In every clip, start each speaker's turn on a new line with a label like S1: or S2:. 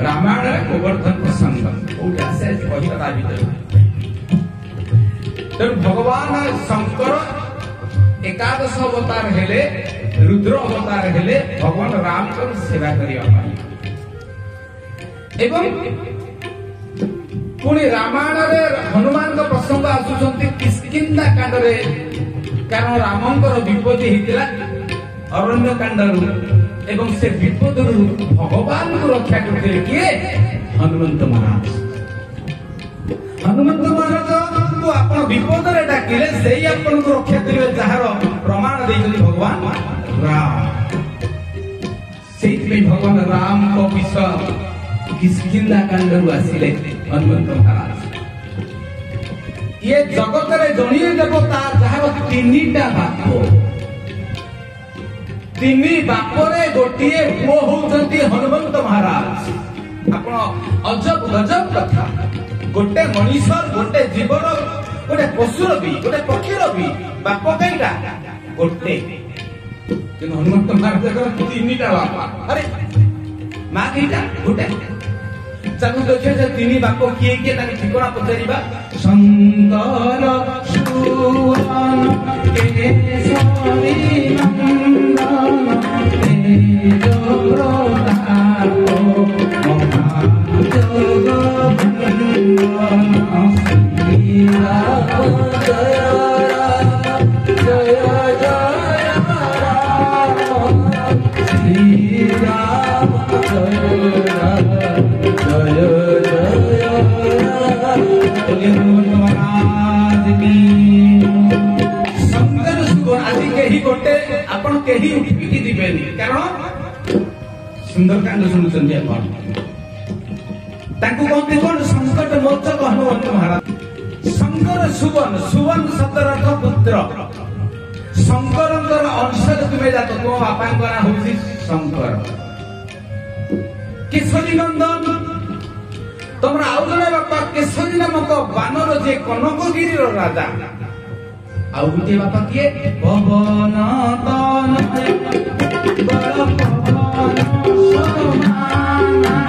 S1: रामायण गोवर्धन प्रसंग तेणु भगवान शंकर एकादश अवतार हेले रुद्र अवतार हेले भगवान राम को सेवा करने पुणी रामायण हनुमान प्रसंग आसुंच किष्किंधा कांड कारण रामंकर विपत्ति होता अरण्य कांड एवं से विपद भगवान को रक्षा करते किए हनुमंत महाराज। हनुमंत महाराज को आप विपद डाकिले से आपन को रक्षा करेंगे जार प्रमाण देते भगवान राम। से भगवान राम को विषय किष्किंधा कांड आसिले हनुमंत महाराज। ये जगत रे जणिए देवता जार तीनटा बाप तीन बापरे गोटे पुओ होउछंती हनुमंत महाराज। आपण अजब गजब कथा गोटे मनीषर गोटे जीवर गोटे पशुर भी गोटे पक्षीर भी बाप कईटा गोटे किंतु हनुमंत महाराज तीनटा बापा अरे मां कईटा गोटे चलू देखिए जे तीन बाप किए किए ताके ठिकाना पचारिबा शंकर सुरन केशरी नंदन तेज प्रताप महाजग वंदन श्री राम जय राम जय जय राम श्री राम जय राम जय जय महाराज की शंकर सुगन आदि कही गोटे आपण कही उठिकी दिबेनी कारण सुंदरकांड सुनुचंदी आपण ताकू कहते कोन संकट मोचक हनुमंत महाराज। शंकर सुवन सुवन शब्दर अर्थ पुत्र शंकरंकर अंश तुमे जात तो बापांकर नाम होउची शंकर। केशरी नंदन तमरा आउ जने बापा केशरी नामक बानर जे कनकगिरी राजा आउ गुटे बापा किए पवन तन बड़ पवन सोनाना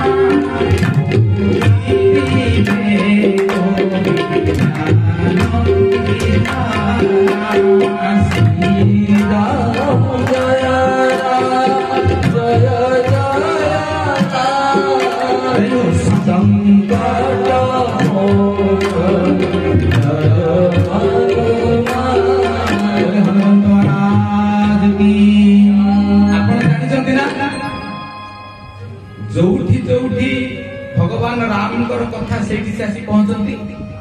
S1: भगवान राम कथा से पहुंचती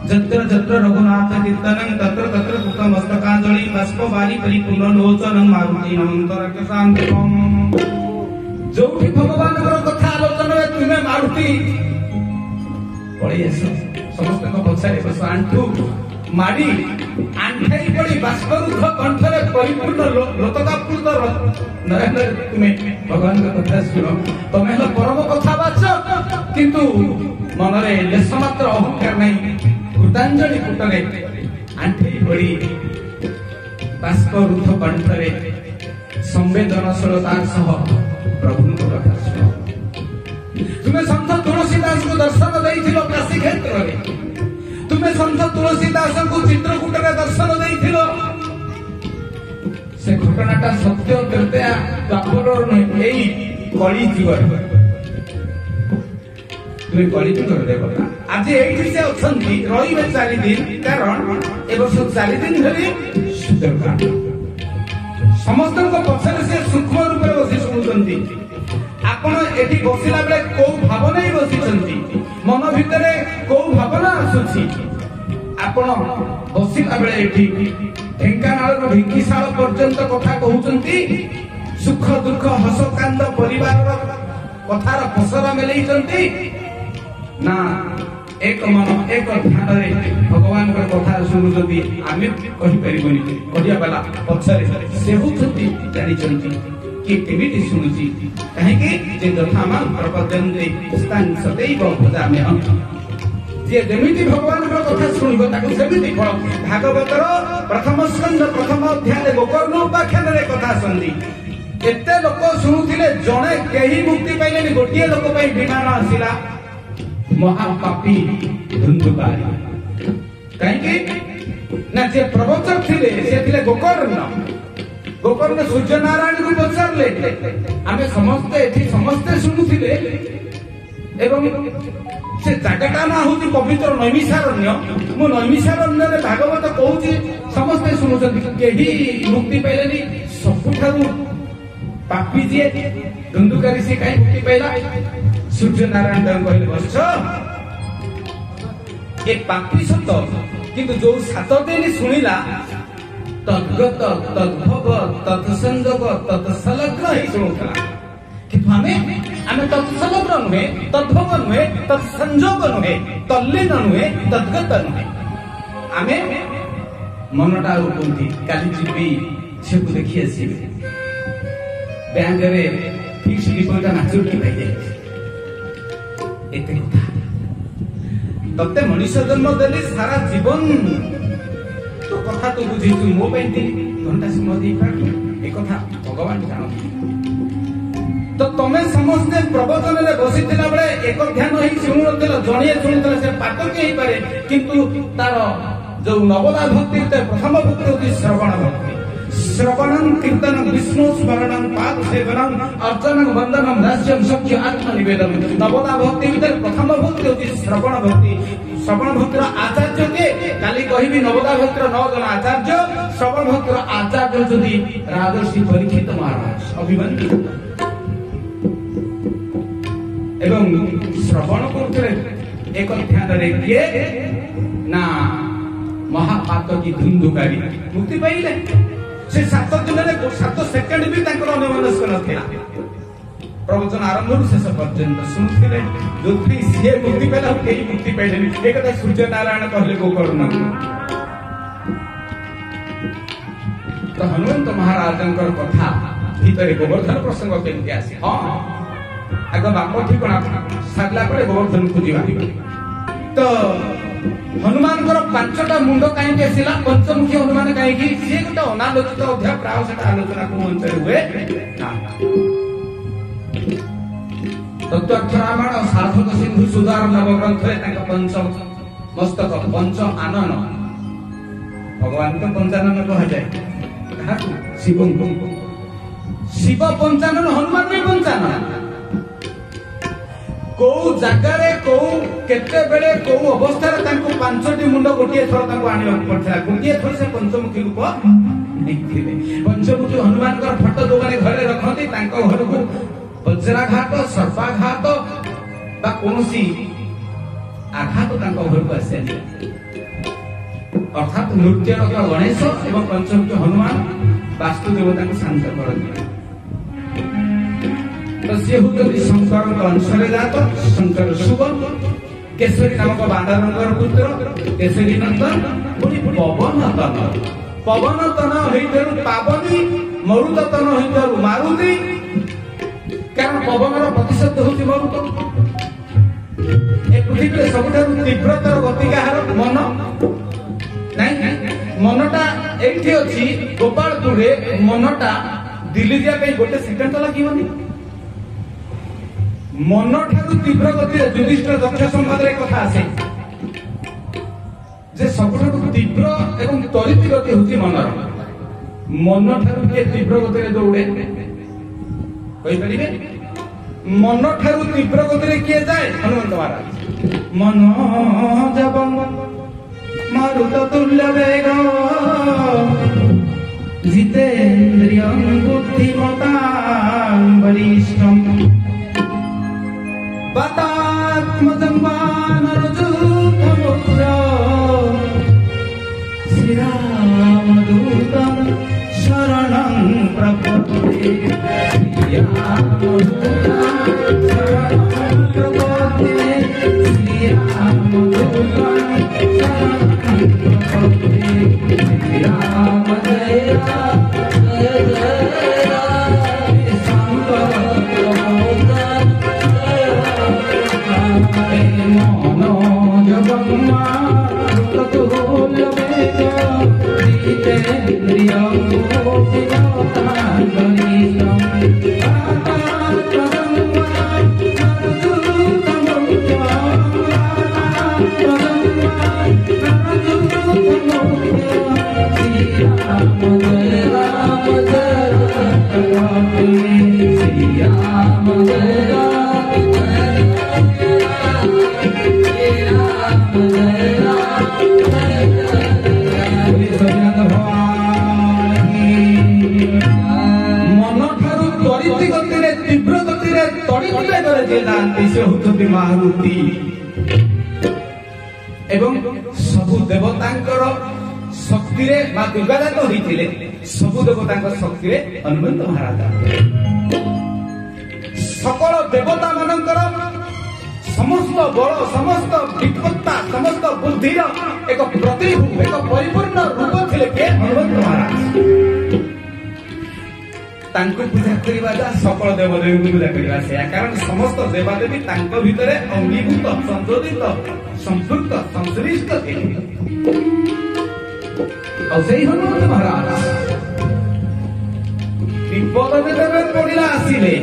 S1: जत्र जत्र रघुनाथ कीर्तनं तत्र तत्र कृतमस्तकांजलि बाष्प बारी परिपूर्ण लोचनं मारुति नमन्तरकशान्तकं। जोठी भगवान कथा आलोचना तुमे मारुति पड़ी आस समस्त पछारे बस आंठू मारी आंठाई पड़ी बाष्परुद्ध कंठरे परिपूर्ण लोतकाप्लुत नरेंद्र तुम्हें भगवान कथा सुन तमें परम कथा बाच किंतु मनरे लेश मात्र अहंकार नहीं कृतांजलि पुटरे आंठाई पड़ी बाष्परुद्ध कंठरे संवेदनशीलता सह प्रभु कथा सुन। तुम्हें संत तुलसीदास को दर्शन देइथिलो काशी क्षेत्र रे तुम्हें संत तुलसीदास को चित्रकूट रे दर्शन देइथिलो से घटनाटा सत्य करते द्वापर एई कली जुगर तुम्हें कली जुगर देवता आज एठी से अछंती रहिबे 4 दिन कारण ए वर्ष 4 दिन धरि सुंदरकांड समस्त को पछरे से सूक्ष्म रूप रे बसी सुनुचंती आपण एठी बसिला बेले को भावना ही बसिचंती मन भितरे को भावना आसुची आपण बसिला बेले एठी ढेंकानाल ढेंकीशाल पर्यंत कथा कहउचंती सुख दुख हस कांद परिवार कथार पसरा मेलैचंती ना एक मन एक ध्यान रे भगवान को कथा सुनुचंती आमे कहि परिबनी कहिया वाला पछरे से होचंती जानिचंती कि केमिति सुनुची काहे कि जे दथामान प्रपदन्ते स्थान सदैव भजामे हम जे जेमिति भगवान को कथा सुनिबो ताकु सेमिति फल भागवतर प्रथम स्कंद प्रथम अध्याय गोकर्ण उपाख्यान रे कथा संधि एते लोक सुनुथिले ଥିଲେ ଜଣେ କେହି ମୁକ୍ତି ପାଇଲେନି। ଗୋଟିଏ ଲୋକ ପାଇଁ ବିମାନ ଆସିଲା, ମହାପାପୀ ଧୁନ୍ଧୁକାରୀ। କାହିଁକି ନା ଯେ ପ୍ରବଚକ ଥିଲେ ସେ ଥିଲେ ଗୋକର୍ଣ୍ଣ। ଗୋକର୍ଣ୍ଣ ସୂର୍ଯ୍ୟ ନାରାୟଣଙ୍କୁ ପଚାରିଲେ, ଆମେ ସମସ୍ତେ ଏଠି ସମସ୍ତେ ଶୁଣୁଥିଲେ ଏବଂ ସେ ଜାଗାଟା ନା ହଉଛି ପବିତ୍ର ନୈମିଷାରଣ୍ୟ। ମୁଁ ନୈମିଷାରଣ୍ୟରେ ଭାଗବତ କହୁଛି, ସମସ୍ତେ ଶୁଣୁଛନ୍ତି, କେହି ମୁକ୍ତି ପାଇଲେନି। ସବୁଠାରୁ ପାପୀ ଯିଏ ଧୁନ୍ଧୁକାରୀ ସେ କାହିଁ ମୁକ୍ତି ପାଇଲା? ସୂର୍ଯ୍ୟ ନାରାୟଣ ତାଙ୍କୁ କହିଲେ, ବତ୍ସ ଏ ପାପୀ ସତ, କିନ୍ତୁ ଯୋଉ 7 ଦିନ ଶୁଣିଲା ତଦ୍ଗତ ତଦ୍ଭବ ତତ୍ସଂଯୋଗ ତତ୍ସଲଗ୍ନ ହେଇ ଶୁଣୁଥିଲା। କିନ୍ତୁ ଆମେ ତତ୍ସଲଗ୍ନ ନୁହେଁ, ତଦ୍ଭବ ନୁହେଁ, ତତ୍ସଂଯୋଗ ନୁହେଁ, ତଲ୍ଲୀନ ନୁହେଁ, ତଦ୍ଗତ ନୁହେଁ। ଆମେ ମନଟା ଆଉ କୋଉଠି, କାଲି ଯିବି ଝିଅକୁ ଦେଖି ଆସିବି, ବ୍ୟାଙ୍କରେ ଫିକ୍ସ ଡିପୋଜିଟ ମାଚୁରିଟି ପାଇଯାଇଛି, ଏତେ କଥା। ତତେ ମଣିଷ ଜନ୍ମ ଦେଲି, ସାରା ଜୀବନ ତୋ କଥା ତୁ ବୁଝିଛୁ, ମୋ ପାଇଁ 3 ଘଣ୍ଟା ସମୟ ଦେଇପାରୁ, ଏ କଥା ଭଗବାନ ଜାଣନ୍ତି। ତ ତମେ ସମସ୍ତେ ପ୍ରବଚନରେ ବସିଥିଲା ବେଳେ ଏକ ଧ୍ୟାନ ହେଇ ଶୁଣୁନଥିଲ, ଜଣିଏ ଶୁଣୁଥିଲା, ସେ ପାତକି ହେଇପାରେ, କିନ୍ତୁ ତାର ଯୋଉ ନବଦା ଭକ୍ତି ଭିତରେ ପ୍ରଥମ ଭକ୍ତି ହଉଛି ଶ୍ରବଣ ଭକ୍ତି। ଶ୍ରବଣଂ କୀର୍ତ୍ତନଂ ବିଷ୍ଣୁ ସ୍ମରଣଂ ପାଦ ସେବନଂ ଅର୍ଚ୍ଚନଂ ବନ୍ଦନଂ ଦାସ୍ୟଂ ସଖ୍ୟ ଆତ୍ମନିବେଦନ। ନବଦା ଭକ୍ତି ଭିତରେ ପ୍ରଥମ ଭକ୍ତି ହଉଛି ଶ୍ରବଣ ଭକ୍ତି। ଶ୍ରବଣ ଭକ୍ତିର ଆଚାର୍ଯ୍ୟ କିଏ? କାଲି କହିବି ନବଦା ଭକ୍ତିର 9 ଜଣ ଆଚାର୍ଯ୍ୟ। ଶ୍ରବଣ ଭକ୍ତିର ଆଚାର୍ଯ୍ୟ ହଉଛନ୍ତି ରାଜର୍ଷି ପରୀକ୍ଷିତ ମହାରାଜ, ଅଭିମନ୍ୟୁ। ଏବଂ ଶ୍ରବଣ କରୁଥିଲେ ଏକ ଧ୍ୟାନରେ କିଏ ନା ମହାପାତକୀ ଧୁନ୍ଧୁକାରୀ ମୁକ୍ତି ପାଇଲେ। ସେ 7 ଦିନରେ 7 ସେକେଣ୍ଡ ବି ତାଙ୍କର ଅନ୍ୟମନସ୍କ ନଥିଲା। ପ୍ରବଚନ ଆରମ୍ଭରୁ ଶେଷ ପର୍ଯ୍ୟନ୍ତ ଶୁଣୁଥିଲେ, ଯୋଉଥିପାଇଁ ସିଏ ମୁକ୍ତି ପାଇଲା, କେହି ମୁକ୍ତି ପାଇଲେନି। ଏ କଥା ସୂର୍ଯ୍ୟ ନାରାୟଣ କହିଲେ ଗୋକର୍ଣ୍ଣ। ତ ହନୁମନ୍ତ ମହାରାଜଙ୍କର କଥା ଭିତରେ ଗୋବର୍ଦ୍ଧନ ପ୍ରସଙ୍ଗ କେମିତି ଆସେ? ହଁ, ଆଗ ବାପ ଠିକଣା ସାରିଲା ପରେ ଗୋବର୍ଦ୍ଧନକୁ ଯିବା। ତ ହନୁମାନଙ୍କର 5ଟା ମୁଣ୍ଡ କାହିଁକି ଆସିଲା? ପଞ୍ଚମୁଖୀ ହନୁମାନ କାହିଁକି? ସିଏ ଗୋଟେ ଅନାଲୋଚିତ ଅଧ୍ୟାୟ, ପ୍ରାୟ ସେଟା ଆଲୋଚନା କୋଉ ଅଞ୍ଚଳରେ ହୁଏ ନା। ତତ୍ତ୍ୱାକ୍ଷରାମାୟଣ ସାଧକ ସିନ୍ଧୁ ସୁଧାର ନବଗ୍ରନ୍ଥରେ ତାଙ୍କ ପଞ୍ଚ ମସ୍ତକ, ପଞ୍ଚ ଆନନ, ଭଗବାନଙ୍କ ପଞ୍ଚାନନ କୁହାଯାଏ। କାହାକୁ? ଶିବଙ୍କୁ। ଶିବ ପଞ୍ଚାନନ, ହନୁମାନ ବି ପଞ୍ଚାନନ। କୋଉ ଜାଗାରେ, କୋଉ କେତେବେଳେ, କୋଉ ଅବସ୍ଥାରେ ତାଙ୍କୁ 5ଟି ମୁଣ୍ଡ ଗୋଟିଏ ଥର ତାଙ୍କୁ ଆଣିବାକୁ ପଡିଥିଲା। ଗୋଟିଏ ଥର ସେ ପଞ୍ଚମୁଖୀ ରୂପ ନେଇଥିଲେ। ପଞ୍ଚମୁଖୀ ହନୁମାନଙ୍କର ଫଟୋ ଯୋଉମାନେ ଘରେ ରଖନ୍ତି, ତାଙ୍କ ଘରକୁ ବଜ୍ରାଘାତ, ସର୍ପାଘାତ ବା କୌଣସି ଆଘାତ ତାଙ୍କ ଘରକୁ ଆସେନି। ଅର୍ଥାତ୍ ନୃତ୍ୟରତ ଗଣେଶ ଏବଂ ପଞ୍ଚମୁଖୀ ହନୁମାନ ବାସ୍ତୁଦେବତାଙ୍କୁ ଶାନ୍ତ କରନ୍ତି। ତ ସିଏ ହଉଛନ୍ତି ଶଙ୍କରଙ୍କ ଅଂଶରେ ଜାତ, ଶଙ୍କର ଶୁଭ, କେଶରୀ ନାମକ ବାନ୍ଦରଙ୍କର ପୁତ୍ର, କେଶରୀ ନନ୍ଦନ, ପୁଣି ପବନତନ। ପବନତନ ହେଇଥିବାରୁ ପାବନୀ, ମରୁତତନ ହେଇଥିବାରୁ ମାରୁତି, କାରଣ ପବନର ପ୍ରତିଶତ ହଉଛି ମରୁତ। ଏ ପୃଥିବୀରେ ସବୁଠାରୁ ତୀବ୍ରତର ଗତି କାହାର? ମନ। ନାଇଁ, ମନଟା ଏଇଠି ଅଛି ଗୋପାଳପୁରରେ, ମନଟା ଦିଲ୍ଲୀ ଯିବା ପାଇଁ 1 ସେକେଣ୍ଡ ଲାଗିବନି। ମନ ଠାରୁ ତୀବ୍ର ଗତିରେ ଯୁଧିଷ୍ଠିର ଦକ୍ଷ ସମ୍ବାଦରେ କଥା ଆସେ ଯେ ସବୁଠାରୁ ତୀବ୍ର ଏବଂ ତ୍ୱରିତ ଗତି ହଉଛି ମନର। ମନ ଠାରୁ କିଏ ତୀବ୍ର ଗତିରେ ଦୌଡେ କହିପାରିବେ? ମନ ଠାରୁ ତୀବ୍ର ଗତିରେ କିଏ ଯାଏ? ହନୁମନ୍ତ ମହାରାଜ। ମନ ଜବ ମାରୁତ ତୁଲ୍ୟ ବେଗ ଜିତେନ୍ଦ୍ରିୟଂ ବୁଦ୍ଧିମତାଂ ବରିଷ୍ଠଂ বাতাত্মজং বানরযুদ্ধমুদ্র শ্রীরামদূতং শরণং প্রপদ্যে শ্রীরামদূতং শরণং প্রপদ্যে শ্রীরামদূতং শরণং প্রপদ্যে শ্রীরাম জয় রাম জয় জয় রাম শঙ্কর জিতেন্দ্রিয় श्री राम जय राम मन ठारू त्वरित गति तीव्र गति तड़ित बेगर जे जाती से होती महारुति एवं सबु देवतांकर शक्ति रे बा दुर्गादात होइथिले सबु देवतांकर शक्ति रे हनुमंत महाराज सकल देवता मानकर समस्त बल समस्त विपत्ता समस्त बुद्धिर एक प्रतिरूप एक परिपूर्ण रूप थिले के हनुमंत महाराज तांको पूजा करिबा जा सकल देवदेवी को पूजा करिबा से कारण समस्त देवदेवी तांको भितरे अंगीभूत संशोधित संपृक्त संश्लिष्ट थे और सही हनुमंत महाराज विपद में पड़िला आसिले